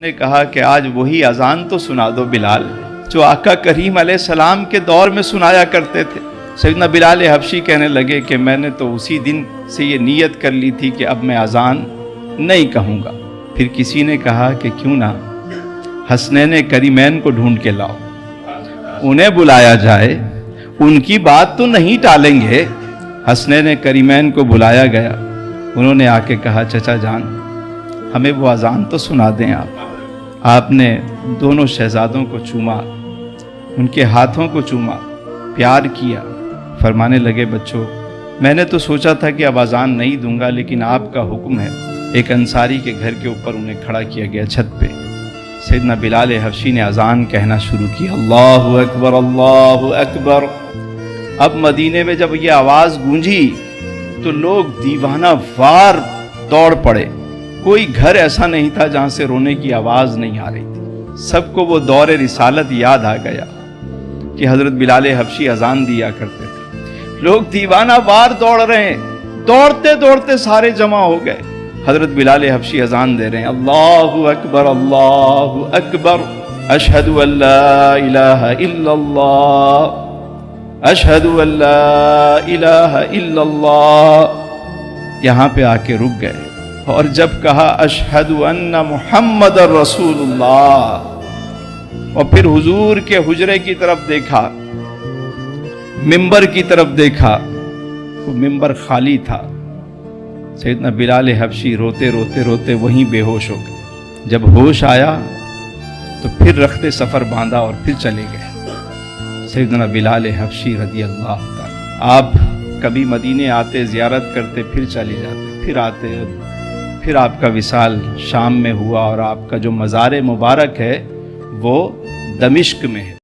نے کہا کہ آج وہی اذان تو سنا دو بلال جو آقا کریم علیہ السلام کے دور میں سنایا کرتے تھے۔ سیدنا بلال حبشی کہنے لگے کہ میں نے تو اسی دن سے یہ نیت کر لی تھی کہ اب میں اذان نہیں کہوں گا۔ پھر کسی نے کہا کہ کیوں نہ حسنین کریمین کو ڈھونڈ کے لاؤ، انہیں بلایا جائے، ان کی بات تو نہیں ٹالیں گے۔ حسنین کریمین کو بلایا گیا، انہوں نے آ کے کہا چچا جان ہمیں وہ اذان تو سنا دیں آپ نے دونوں شہزادوں کو چوما، ان کے ہاتھوں کو چوما، پیار کیا، فرمانے لگے بچوں میں نے تو سوچا تھا کہ اب اذان نہیں دوں گا، لیکن آپ کا حکم ہے۔ ایک انصاری کے گھر کے اوپر انہیں کھڑا کیا گیا چھت پہ۔ سیدنا بلال حبشی نے اذان کہنا شروع کی، اللہ اکبر اللہ اکبر۔ اب مدینے میں جب یہ آواز گونجی تو لوگ دیوانہ وار دوڑ پڑے، کوئی گھر ایسا نہیں تھا جہاں سے رونے کی آواز نہیں آ رہی تھی۔ سب کو وہ دور رسالت یاد آ گیا کہ حضرت بلال حبشی اذان دیا کرتے تھے۔ لوگ دیوانہ وار دوڑ رہے ہیں، دوڑتے دوڑتے سارے جمع ہو گئے۔ حضرت بلال حبشی اذان دے رہے ہیں، اللہ اکبر اللہ اکبر، اشہد ان لا الہ الا اللہ، اشہد ان لا الہ الا اللہ۔ یہاں پہ آ کے رک گئے اور جب کہا اشہد ان محمد رسول اللہ، اور پھر حضور کے حجرے کی طرف دیکھا، ممبر کی طرف دیکھا، وہ ممبر خالی تھا۔ سیدنا بلال حبشی روتے روتے روتے وہیں بے ہوش ہو گئے۔ جب ہوش آیا تو پھر رخت سفر باندھا اور پھر چلے گئے۔ سیدنا بلال حبشی رضی اللہ تعالی، آپ کبھی مدینے آتے، زیارت کرتے، پھر چلے جاتے، پھر آتے، پھر آپ کا وصال شام میں ہوا، اور آپ کا جو مزار مبارک ہے وہ دمشق میں ہے۔